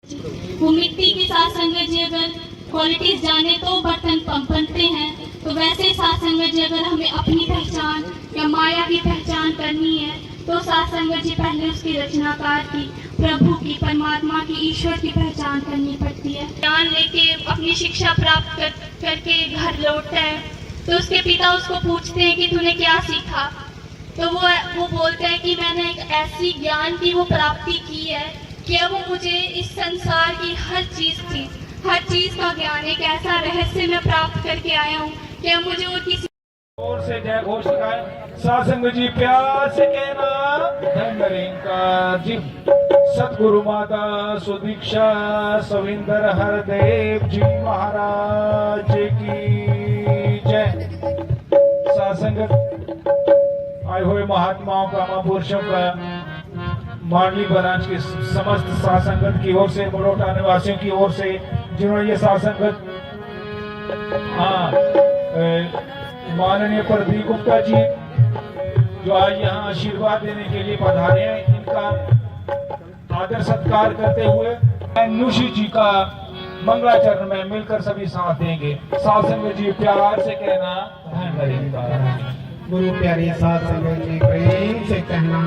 वो मिट्टी की साथ संगत जी अगर क्वालिटीज जाने तो बर्तन बनते हैं, तो वैसे साथ संगत जी अगर हमें अपनी पहचान या माया की पहचान करनी है तो साथ संगत जी पहले उसकी रचनाकार की, प्रभु की, परमात्मा की, ईश्वर की पहचान करनी पड़ती है। ज्ञान लेके अपनी शिक्षा प्राप्त करके घर लौटता है तो उसके पिता उसको पूछते हैं कि तूने क्या सीखा, तो वो बोलता है कि मैंने एक ऐसी ज्ञान की वो प्राप्ति की है कि अब मुझे इस संसार की हर चीज का ज्ञान, एक ऐसा रहस्य मैं प्राप्त करके आया हूँ कि अब मुझे और किसी और से जय घोष लगाए। सासंग जी प्यार से कहना धन जी। सतगुरु माता सुदीक्षा सविंदर हरदेव जी महाराज की जय। सासंगत आए हुए महात्माओं का, महापुरुषों का, मांडली ब्रांच की समस्त सासंगत की ओर से, बड़ौटा निवासियों की ओर से, जिन्होंने ये सासंगत माननीय प्रदीप गुप्ता जी जो आज यहाँ आशीर्वाद देने के लिए पधारे हैं, इनका आदर सत्कार करते हुए नुषी जी का मंगलाचरण में मिलकर सभी साथ देंगे। सासंग जी प्यार से कहना धन्यवाद। गुरु प्यारे साथ संगत जी प्रेम से कहना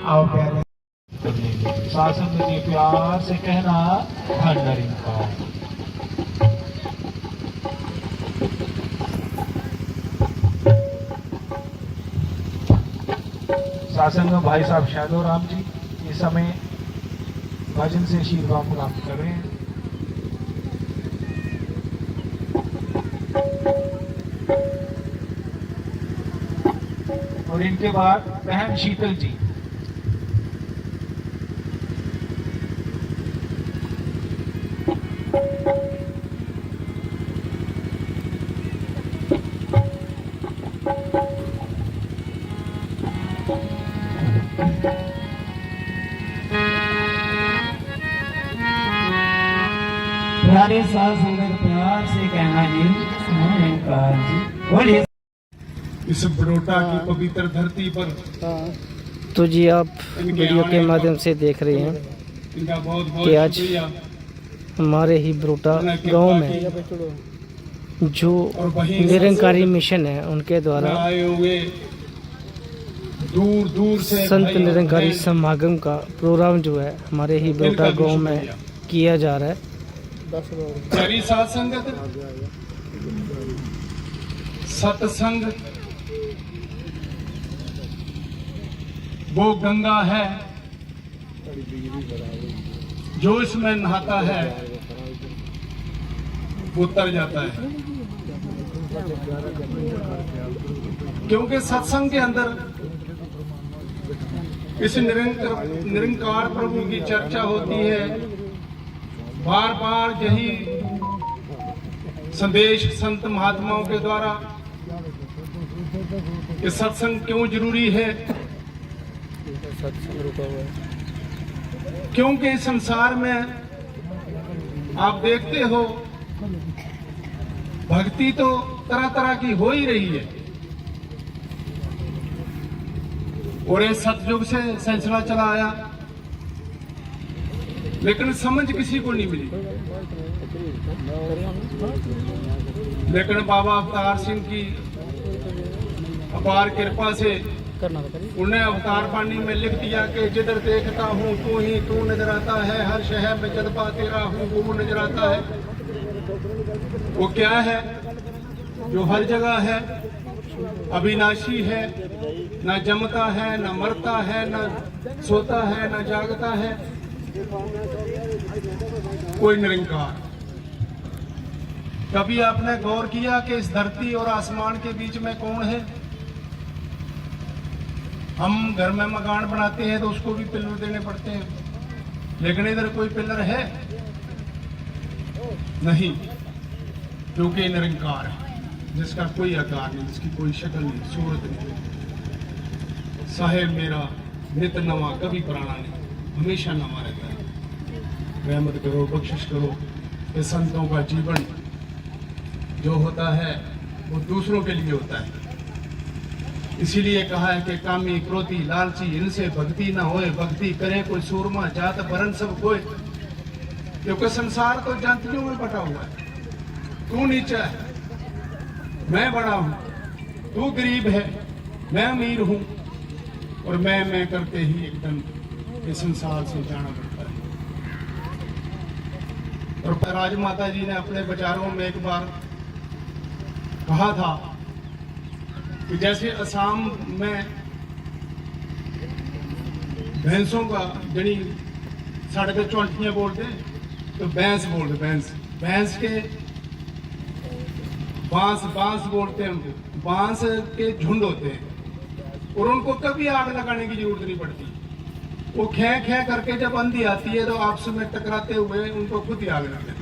आओ प्यारे सासंग जी प्यार से कहना धन्यवाद। सासंग भाई साहब शादो राम जी इस समय भजन से आशीर्वाद प्राप्त कर रहे हैं। और इनके बाद बहन शीतल जी। प्यारे साथ संगत प्यार से कहना जी ओंकार जी बोलिए। इस बड़ौटा की पवित्र धरती पर तो जी आप वीडियो के माध्यम से देख रहे हैं इनका बहुत कि आज हमारे ही बड़ौटा गांव में जो निरंकारी मिशन है उनके द्वारा आए हुए दूर दूर से संत निरंकारी समागम का प्रोग्राम जो है हमारे ही बड़ौटा गांव में किया जा रहा है। प्यारी साथ संगत, सत्संग वो गंगा है जो इसमें नहाता है वो तर जाता है, क्योंकि सत्संग के अंदर इस निरंकार प्रभु की चर्चा होती है। बार बार यही संदेश संत महात्माओं के द्वारा कि सत्संग क्यों जरूरी है, क्योंकि इस संसार में आप देखते हो भक्ति तो तरह तरह की हो ही रही है और ये सतयुग से सिलसिला चला आया, लेकिन समझ किसी को नहीं मिली। लेकिन बाबा अवतार सिंह की अपार कृपा से उन्हें अवतार पानी में लिख दिया कि जिधर देखता हूँ तू ही तू नजर आता है, हर शहर में जज्बा तेरा हूँ वो नजर आता है। वो क्या है जो हर जगह है, अविनाशी है, ना जमता है, ना मरता है, ना सोता है, ना जागता है, कोई निरंकार। कभी आपने गौर किया कि इस धरती और आसमान के बीच में कौन है? हम घर में मकान बनाते हैं तो उसको भी पिलर देने पड़ते हैं, लेकिन इधर कोई पिलर है नहीं, क्योंकि निरंकार है जिसका कोई आकार नहीं, जिसकी कोई शक्ल नहीं, सूरत नहीं। साहेब मेरा नित नवा कभी पुराना नहीं, हमेशा नवा रहता है। रहमत करो, बख्शिश करो। ये संतों का जीवन जो होता है वो दूसरों के लिए होता है, इसीलिए कहा है कि कामी क्रोधी लालची इनसे भक्ति ना होए, भक्ति करे कोई सूरमा जात बरन सब कोई। क्योंकि संसार तो जातियों में बटा हुआ है। तू नीचा है, मैं बड़ा हूं, तू गरीब है, मैं अमीर हूं, और मैं करते ही एकदम इस संसार से जाना पड़ता है। और राजमाता जी ने अपने विचारों में एक बार कहा था कि जैसे असम में भैंसों का जनी साढ़े पे चौंटियां बोलते हैं, तो भैंस बोलते, भैंस के बांस बोलते हैं, उनको बांस के झुंड होते हैं और उनको कभी आग लगाने की जरूरत नहीं पड़ती। वो खे करके जब आंधी आती है तो आपस में टकराते हुए उनको खुद ही आग लग जाती है।